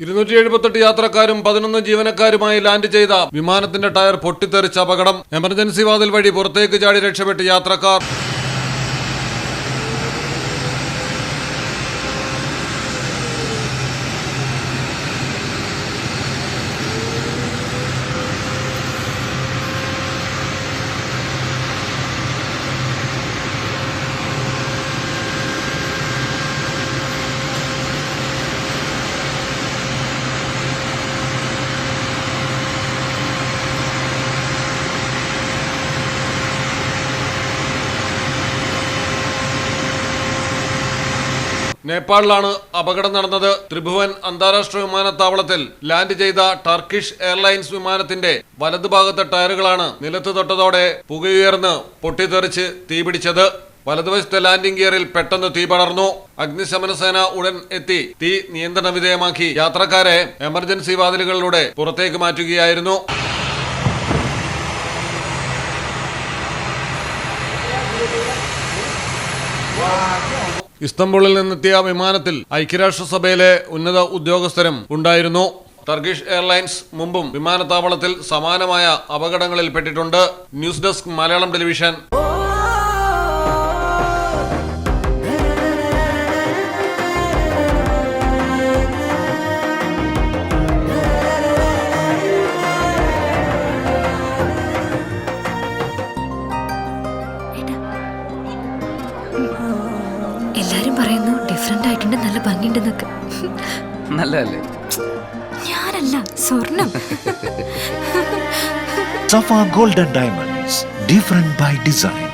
278 യാത്രക്കാരും 11 ജീവനക്കാരുമായി ലാൻഡ് ചെയ്ത വിമാനത്തിന്റെ ടയർ പൊട്ടിത്തെറിച്ച അപകടം. എമർജൻസി വാതിൽ വഴി പുറത്തേക്ക് ചാടി രക്ഷപ്പെട്ട് യാത്രക്കാർ. നേപ്പാളിലാണ് അപകടം നടന്നത്. ത്രിഭുവൻ അന്താരാഷ്ട്ര വിമാനത്താവളത്തിൽ ലാൻഡ് ചെയ്ത ടർക്കിഷ് എയർലൈൻസ് വിമാനത്തിന്റെ വലതുഭാഗത്തെ ടയറുകളാണ് നിലത്ത് തൊട്ടതോടെ പുകയുയർന്ന് പൊട്ടിത്തെറിച്ച് തീപിടിച്ചത്. വലതുവശത്തെ ലാൻഡിംഗ് ഗിയറിൽ പെട്ടെന്ന് തീ പടർന്നു. അഗ്നിശമന സേന ഉടൻ എത്തി തീ നിയന്ത്രണ വിധേയമാക്കി യാത്രക്കാരെ എമർജൻസി വാതിലുകളിലൂടെ പുറത്തേക്ക് മാറ്റുകയായിരുന്നു. ഇസ്തംബൂളിൽ നിന്നെത്തിയ വിമാനത്തിൽ ഐക്യരാഷ്ട്രസഭയിലെ ഉന്നത ഉദ്യോഗസ്ഥരും ഉണ്ടായിരുന്നു. ടർക്കിഷ് എയർലൈൻസ് മുമ്പും വിമാനത്താവളത്തിൽ സമാനമായ അപകടങ്ങളിൽ പെട്ടിട്ടുണ്ട്. News desk Malayalam television. എല്ലാരും പറയുന്നു ഡിഫറെന്റ് ആയിട്ടുണ്ട്, നല്ല ഭംഗിയുണ്ടെന്നൊക്കെ. നല്ലതല്ലേ? ഞാനല്ല, സ്വർണം. Safa Gold and Diamonds, different by design.